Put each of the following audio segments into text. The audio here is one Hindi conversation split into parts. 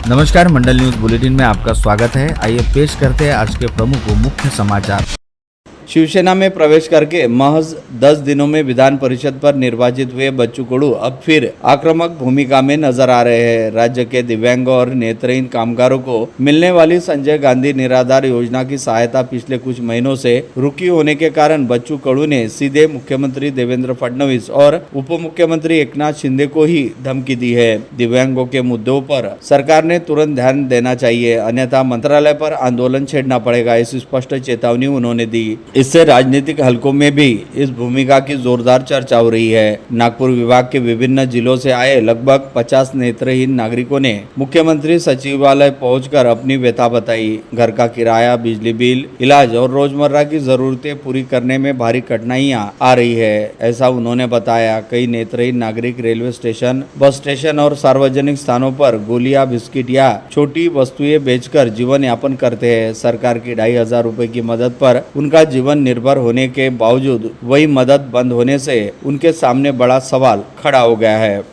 नमस्कार, मंडल न्यूज बुलेटिन में आपका स्वागत है। आइए पेश करते हैं आज के प्रमुख मुख्य समाचार। शिवसेना में प्रवेश करके महज 10 दिनों में विधान परिषद पर निर्वाचित हुए बच्चू कडू अब फिर आक्रामक भूमिका में नजर आ रहे हैं। राज्य के दिव्यांग और नेत्रहीन कामगारों को मिलने वाली संजय गांधी निराधार योजना की सहायता पिछले कुछ महीनों से रुकी होने के कारण बच्चू कडू ने सीधे मुख्यमंत्री देवेंद्र फडणवीस और उप मुख्यमंत्री एकनाथ शिंदे को ही धमकी दी है। दिव्यांगों के मुद्दों पर सरकार ने तुरंत ध्यान देना चाहिए, अन्यथा मंत्रालय पर आंदोलन छेड़ना पड़ेगा, ऐसी स्पष्ट चेतावनी उन्होंने दी। इससे राजनीतिक हलकों में भी इस भूमिका की जोरदार चर्चा हो रही है। नागपुर विभाग के विभिन्न जिलों से आए लगभग 50 नेत्रहीन नागरिकों ने मुख्यमंत्री सचिवालय पहुंचकर अपनी व्यथा बताई। घर का किराया, बिजली बिल, इलाज और रोजमर्रा की जरूरतें पूरी करने में भारी कठिनाइयां आ रही है, ऐसा उन्होंने बताया। कई नेत्रहीन नागरिक रेलवे स्टेशन, बस स्टेशन और सार्वजनिक स्थानों पर गोलियां, बिस्किट या छोटी वस्तुएं बेचकर जीवन यापन करते हैं। सरकार की 2,500 रुपए की मदद पर उनका जीवन निर्भर होने के बावजूद वही मदद बंद होने से उनके सामने बड़ा सवाल खड़ा हो गया है।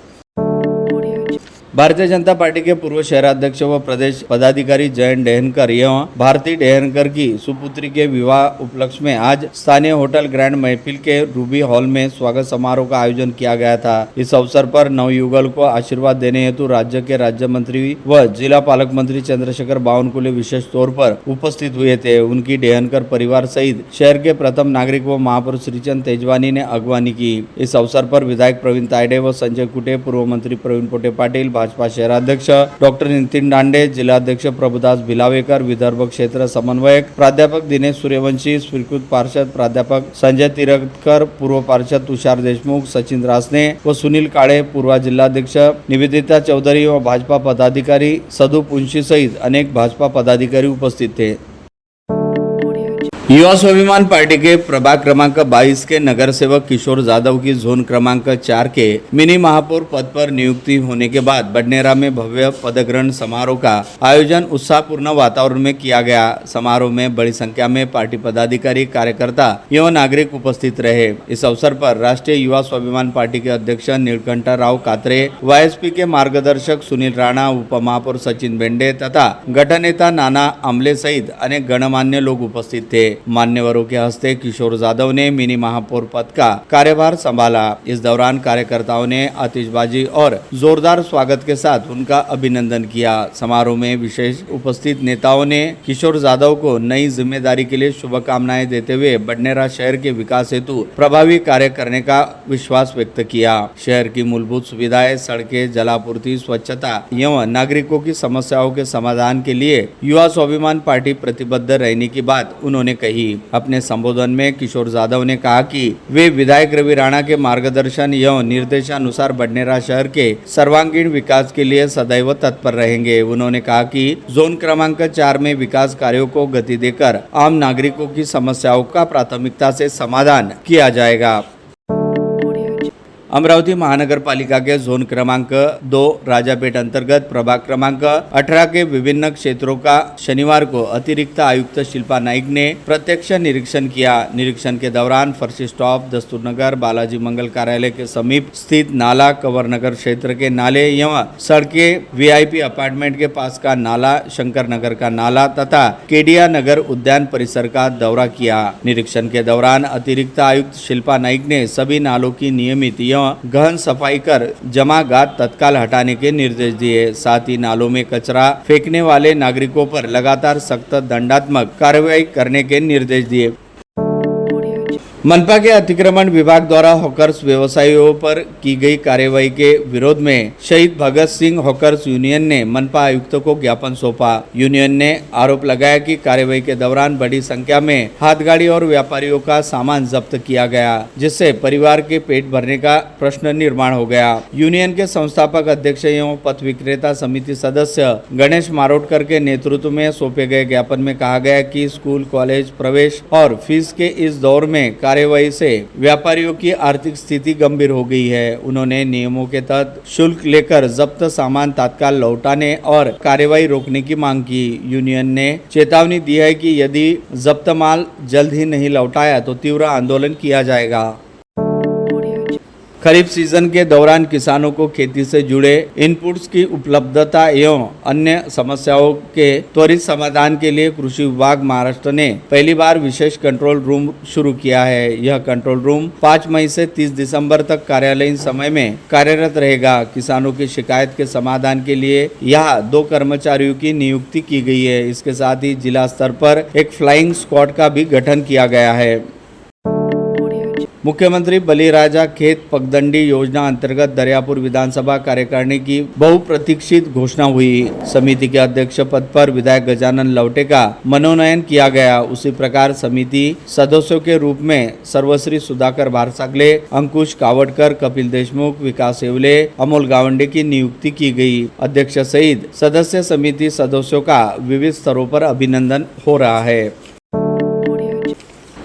भारतीय जनता पार्टी के पूर्व शहराध्यक्ष व प्रदेश पदाधिकारी जयंत डेहनकर एवं भारती डेहनकर की सुपुत्री के विवाह उपलक्ष्य में आज स्थानीय होटल ग्रैंड महफिल के रूबी हॉल में स्वागत समारोह का आयोजन किया गया था। इस अवसर पर नवयुगल को आशीर्वाद देने हेतु राज्य के राज्य मंत्री व जिला पालक मंत्री चंद्रशेखर बावनकुले विशेष तौर पर उपस्थित हुए थे। उनकी डेहनकर परिवार सहित शहर के प्रथम नागरिक व महापौर श्रीचंद तेजवानी ने अगवानी की। इस अवसर पर विधायक प्रवीण तायडे व संजय कुटे, पूर्व मंत्री प्रवीण पोटे पाटिल, भाजपा शहराध्यक्ष डॉक्टर नितिन दांडे, जिलाध्यक्ष प्रभुदास भिलावेकर, विदर्भ क्षेत्र समन्वयक प्राध्यापक दिनेश सूर्यवंशी, स्वीकृत पार्षद प्राध्यापक संजय तिरककर, पूर्व पार्षद तुषार देशमुख, सचिन रासने व सुनील काळे, पूर्व जिलाध्यक्ष निवेदिता चौधरी व भाजपा पदाधिकारी सदु पुंशी सहित अनेक भाजपा पदाधिकारी उपस्थित थे। युवा स्वाभिमान पार्टी के प्रभाग क्रमांक 22 के नगर सेवक किशोर जाधव की जोन क्रमांक 4 के मिनी महापौर पद पर नियुक्ति होने के बाद बडनेरा में भव्य पदग्रहण समारोह का आयोजन उत्साहपूर्ण वातावरण में किया गया। समारोह में बड़ी संख्या में पार्टी पदाधिकारी, कार्यकर्ता एवं नागरिक उपस्थित रहे। इस अवसर पर राष्ट्रीय युवा स्वाभिमान पार्टी के अध्यक्ष नीलकंठ राव कात्रे, वाईएसपी के मार्गदर्शक सुनील राणा, उप महापौर सचिन बेंडे तथा गठन नेता नाना आमले सहित अनेक गणमान्य लोग उपस्थित थे। मान्यवरों के हस्ते किशोर जाधव ने मिनी महापौर पद का कार्यभार संभाला। इस दौरान कार्यकर्ताओं ने आतिशबाजी और जोरदार स्वागत के साथ उनका अभिनंदन किया। समारोह में विशेष उपस्थित नेताओं ने किशोर जाधव को नई जिम्मेदारी के लिए शुभकामनाएं देते हुए बडनेरा शहर के विकास हेतु प्रभावी कार्य करने का विश्वास व्यक्त किया। शहर की मूलभूत सुविधाएं, सड़कें, जलापूर्ति, स्वच्छता एवं नागरिकों की समस्याओं के समाधान के लिए युवा स्वाभिमान पार्टी प्रतिबद्ध रहने की बात उन्होंने कही। अपने संबोधन में किशोर जाधव ने कहा कि वे विधायक रवि राणा के मार्गदर्शन एवं निर्देशानुसार बडनेरा शहर के सर्वांगीण विकास के लिए सदैव तत्पर रहेंगे। उन्होंने कहा कि जोन क्रमांक 4 में विकास कार्यों को गति देकर आम नागरिकों की समस्याओं का प्राथमिकता से समाधान किया जाएगा। अमरावती महानगर पालिका के जोन क्रमांक 2 राजापेट अंतर्गत प्रभाग क्रमांक 18 के विभिन्न क्षेत्रों का शनिवार को अतिरिक्त आयुक्त शिल्पा नाइक ने प्रत्यक्ष निरीक्षण किया। निरीक्षण के दौरान फर्शी स्टॉप, दस्तूरनगर, बालाजी मंगल कार्यालय के समीप स्थित नाला, कंवर नगर क्षेत्र के नाले एवं सड़कें, वीआईपी अपार्टमेंट के पास का नाला, शंकर नगर का नाला तथा केडिया नगर उद्यान परिसर का दौरा किया। निरीक्षण के दौरान अतिरिक्त आयुक्त शिल्पा नाइक ने सभी नालों की नियमित गहन सफाई कर जमा गाद तत्काल हटाने के निर्देश दिए। साथ ही नालों में कचरा फेंकने वाले नागरिकों पर लगातार सख्त दंडात्मक कार्रवाई करने के निर्देश दिए। मनपा के अतिक्रमण विभाग द्वारा हॉकर्स व्यवसायियों पर की गई कार्रवाई के विरोध में शहीद भगत सिंह हॉकर्स यूनियन ने मनपा आयुक्त को ज्ञापन सौंपा। यूनियन ने आरोप लगाया कि कार्रवाई के दौरान बड़ी संख्या में हाथगाड़ी और व्यापारियों का सामान जब्त किया गया, जिससे परिवार के पेट भरने का प्रश्न निर्माण हो गया। यूनियन के संस्थापक अध्यक्ष एवं पथ विक्रेता समिति सदस्य गणेश मारोटकर के नेतृत्व में सौंपे गए ज्ञापन में कहा गया कि स्कूल, कॉलेज प्रवेश और फीस के इस दौर में कार्यवाही से व्यापारियों की आर्थिक स्थिति गंभीर हो गई है। उन्होंने नियमों के तहत शुल्क लेकर जब्त सामान तत्काल लौटाने और कार्यवाही रोकने की मांग की। यूनियन ने चेतावनी दी है कि यदि जब्त माल जल्द ही नहीं लौटाया तो तीव्र आंदोलन किया जाएगा। खरीफ सीजन के दौरान किसानों को खेती से जुड़े इनपुट्स की उपलब्धता एवं अन्य समस्याओं के त्वरित समाधान के लिए कृषि विभाग महाराष्ट्र ने पहली बार विशेष कंट्रोल रूम शुरू किया है। यह कंट्रोल रूम 5 मई से 30 दिसंबर तक कार्यालयीन समय में कार्यरत रहेगा। किसानों की शिकायत के समाधान के लिए यहाँ 2 कर्मचारियों की नियुक्ति की गई है। इसके साथ ही जिला स्तर पर एक फ्लाइंग स्क्वाड का भी गठन किया गया है। मुख्यमंत्री बलिराजा खेत पगडंडी योजना अंतर्गत दरियापुर विधानसभा कार्यकारिणी की बहुप्रतीक्षित घोषणा हुई। समिति के अध्यक्ष पद पर विधायक गजानन लवटे का मनोनयन किया गया। उसी प्रकार समिति सदस्यों के रूप में सर्वश्री सुधाकर भारसागले, अंकुश कावड़कर, कपिल देशमुख, विकास येवले, अमोल गावंडे की नियुक्ति की गई। अध्यक्ष सहित सदस्य समिति सदस्यों का विविध स्तरों पर अभिनंदन हो रहा है।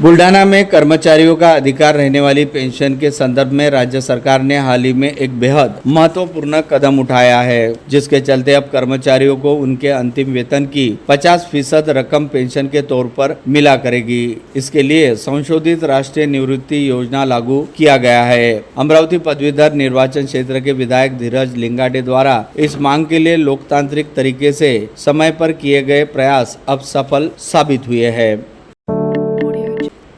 बुल्डाना में कर्मचारियों का अधिकार रहने वाली पेंशन के संदर्भ में राज्य सरकार ने हाल ही में एक बेहद महत्वपूर्ण कदम उठाया है, जिसके चलते अब कर्मचारियों को उनके अंतिम वेतन की 50% रकम पेंशन के तौर पर मिला करेगी। इसके लिए संशोधित राष्ट्रीय निवृत्ति योजना लागू किया गया है। अमरावती पदवीधर निर्वाचन क्षेत्र के विधायक धीरज लिंगाडे द्वारा इस मांग के लिए लोकतांत्रिक तरीके से समय पर किए गए प्रयास अब सफल साबित हुए हैं।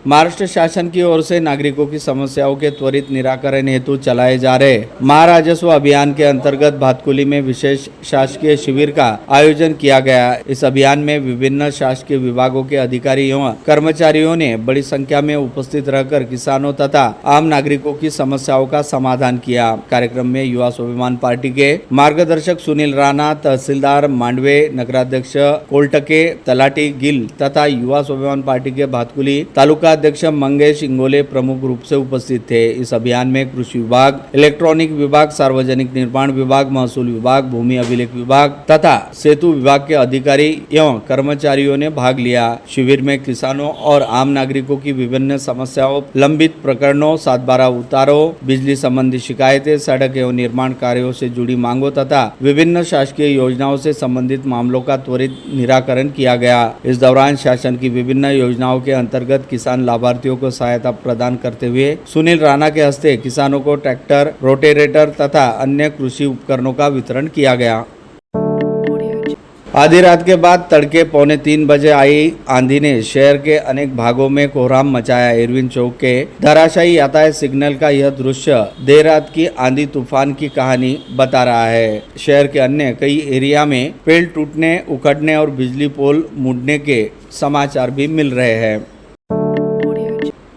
महाराष्ट्र शासन की ओर से नागरिकों की समस्याओं के त्वरित निराकरण हेतु चलाए जा रहे महाराजस्व अभियान के अंतर्गत भातकुली में विशेष शासकीय शिविर का आयोजन किया गया। इस अभियान में विभिन्न शासकीय विभागों के अधिकारी एवं कर्मचारियों ने बड़ी संख्या में उपस्थित रहकर किसानों तथा आम नागरिकों की समस्याओं का समाधान किया। कार्यक्रम में युवा स्वाभिमान पार्टी के मार्गदर्शक सुनील राणा, तहसीलदार मांडवे, नगराध्यक्ष कोलटके, तलाटी गिल तथा युवा स्वाभिमान पार्टी के भातकुली तालुका अध्यक्ष मंगेश इंगोले प्रमुख रूप से उपस्थित थे। इस अभियान में कृषि विभाग, इलेक्ट्रॉनिक विभाग, सार्वजनिक निर्माण विभाग, महसूल विभाग, भूमि अभिलेख विभाग तथा सेतु विभाग के अधिकारी एवं कर्मचारियों ने भाग लिया। शिविर में किसानों और आम नागरिकों की विभिन्न समस्याओं, लंबित प्रकरणों, 7/12 उतारों, बिजली संबंधी शिकायतें, सड़क एवं निर्माण कार्यों से जुड़ी मांगों तथा विभिन्न शासकीय योजनाओं से संबंधित मामलों का त्वरित निराकरण किया गया। इस दौरान शासन की विभिन्न योजनाओं के अंतर्गत किसान लाभार्थियों को सहायता प्रदान करते हुए सुनील राणा के हस्ते किसानों को ट्रैक्टर, रोटेरेटर तथा अन्य कृषि उपकरणों का वितरण किया गया। आधी रात के बाद तड़के 2:45 बजे आई आंधी ने शहर के अनेक भागों में कोहराम मचाया। इरविन चौक के धराशायी यातायात सिग्नल का यह दृश्य देर रात की आंधी तूफान की कहानी बता रहा है। शहर के अन्य कई एरिया में पेड़ टूटने, उखड़ने और बिजली पोल मुड़ने के समाचार भी मिल रहे हैं।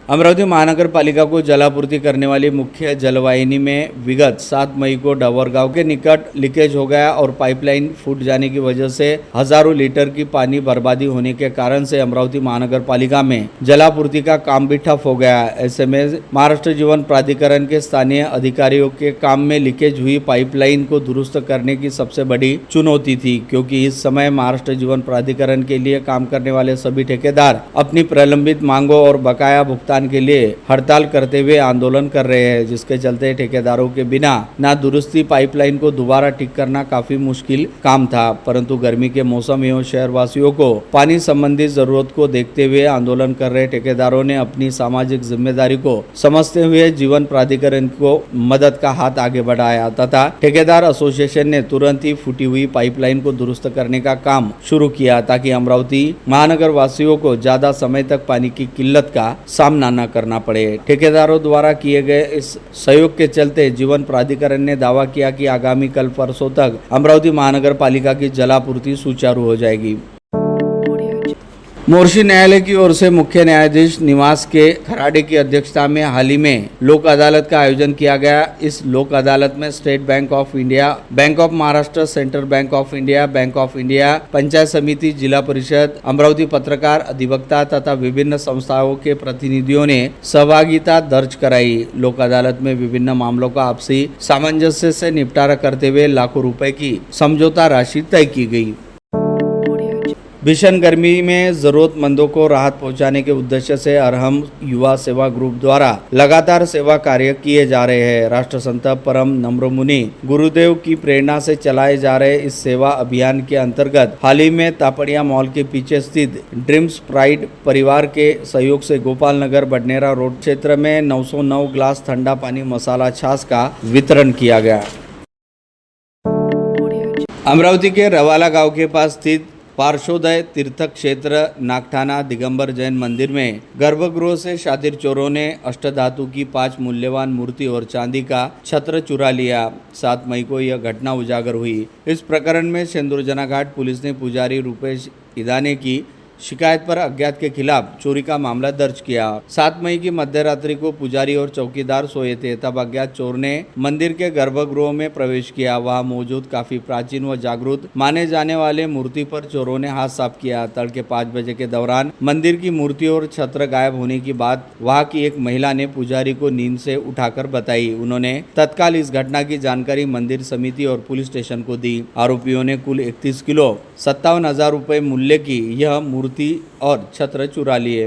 अमरावती महानगर पालिका को जलापूर्ति करने वाली मुख्य जलवाहिनी में विगत 7 मई को डवरगांव के निकट लीकेज हो गया और पाइपलाइन फूट जाने की वजह से हजारों लीटर की पानी बर्बादी होने के कारण से अमरावती महानगर पालिका में जलापूर्ति का काम भी ठप हो गया। ऐसे में महाराष्ट्र जीवन प्राधिकरण के स्थानीय अधिकारियों के काम में लीकेज हुई पाइपलाइन को दुरुस्त करने की सबसे बड़ी चुनौती थी, क्योंकि इस समय महाराष्ट्र जीवन प्राधिकरण के लिए काम करने वाले सभी ठेकेदार अपनी प्रलंबित मांगों और बकाया भुगतान के लिए हड़ताल करते हुए आंदोलन कर रहे हैं, जिसके चलते ठेकेदारों के बिना ना दुरुस्ती पाइपलाइन को दोबारा ठीक करना काफी मुश्किल काम था। परंतु गर्मी के मौसम एवं शहरवासियों को पानी संबंधी जरूरत को देखते हुए आंदोलन कर रहे ठेकेदारों ने अपनी सामाजिक जिम्मेदारी को समझते हुए जीवन प्राधिकरण को मदद का हाथ आगे बढ़ाया तथा ठेकेदार एसोसिएशन ने तुरंत ही फूटी हुई पाइपलाइन को दुरुस्त करने का काम शुरू किया, ताकि अमरावती महानगर वासियों को ज्यादा समय तक पानी की किल्लत का सामना न करना पड़े। ठेकेदारों द्वारा किए गए इस सहयोग के चलते जीवन प्राधिकरण ने दावा किया कि आगामी कल परसों तक अमरावती महानगर पालिका की जलापूर्ति सुचारू हो जाएगी। मोर्शी न्यायालय की ओर से मुख्य न्यायाधीश निवास के खराडे की अध्यक्षता में हाल ही में लोक अदालत का आयोजन किया गया। इस लोक अदालत में state bank of India, bank of Maharashtra, central bank of India, bank of India, panchayat समिति, जिला परिषद, अमरावती पत्रकार, अधिवक्ता तथा विभिन्न संस्थाओं के प्रतिनिधियों ने सहभागिता दर्ज कराई। लोक अदालत में विभिन्न मामलों का आपसी सामंजस्य से निपटारा करते हुए लाखों रुपए की समझौता राशि तय की गई। भीषण गर्मी में जरूरतमंदों को राहत पहुंचाने के उद्देश्य से अरहम युवा सेवा ग्रुप द्वारा लगातार सेवा कार्य किए जा रहे हैं। राष्ट्रसंत परम नम्र मुनि गुरुदेव की प्रेरणा से चलाए जा रहे इस सेवा अभियान के अंतर्गत हाल ही में तापड़िया मॉल के पीछे स्थित ड्रीम्स प्राइड परिवार के सहयोग से गोपाल नगर बडनेरा रोड क्षेत्र में 909 ग्लास ठंडा पानी मसाला छाछ का वितरण किया गया। अमरावती के रवाला गांव के पास स्थित पार्श्वोदय तीर्थ क्षेत्र नागठाना दिगंबर जैन मंदिर में गर्भगृह से शातिर चोरों ने अष्टधातु की 5 मूल्यवान मूर्ति और चांदी का छत्र चुरा लिया। 7 मई को यह घटना उजागर हुई। इस प्रकरण में सेंदुरजना घाट पुलिस ने पुजारी रूपेश इदाने की शिकायत पर अज्ञात के खिलाफ चोरी का मामला दर्ज किया। 7 मई की मध्यरात्रि को पुजारी और चौकीदार सोए थे, तब अज्ञात चोर ने मंदिर के गर्भगृह में प्रवेश किया। वहां मौजूद काफी प्राचीन व जागृत माने जाने वाले मूर्ति पर चोरों ने हाथ साफ किया। तड़के 5 बजे के दौरान मंदिर की मूर्ति और छत्र गायब होने की बात वहां की एक महिला ने पुजारी को नींद से उठाकर बताई। उन्होंने तत्काल इस घटना की जानकारी मंदिर समिति और पुलिस स्टेशन को दी। आरोपियों ने कुल 31 किलो 57,000 रुपए मूल्य की यह मूर्ति और छत्र चुरा लिए।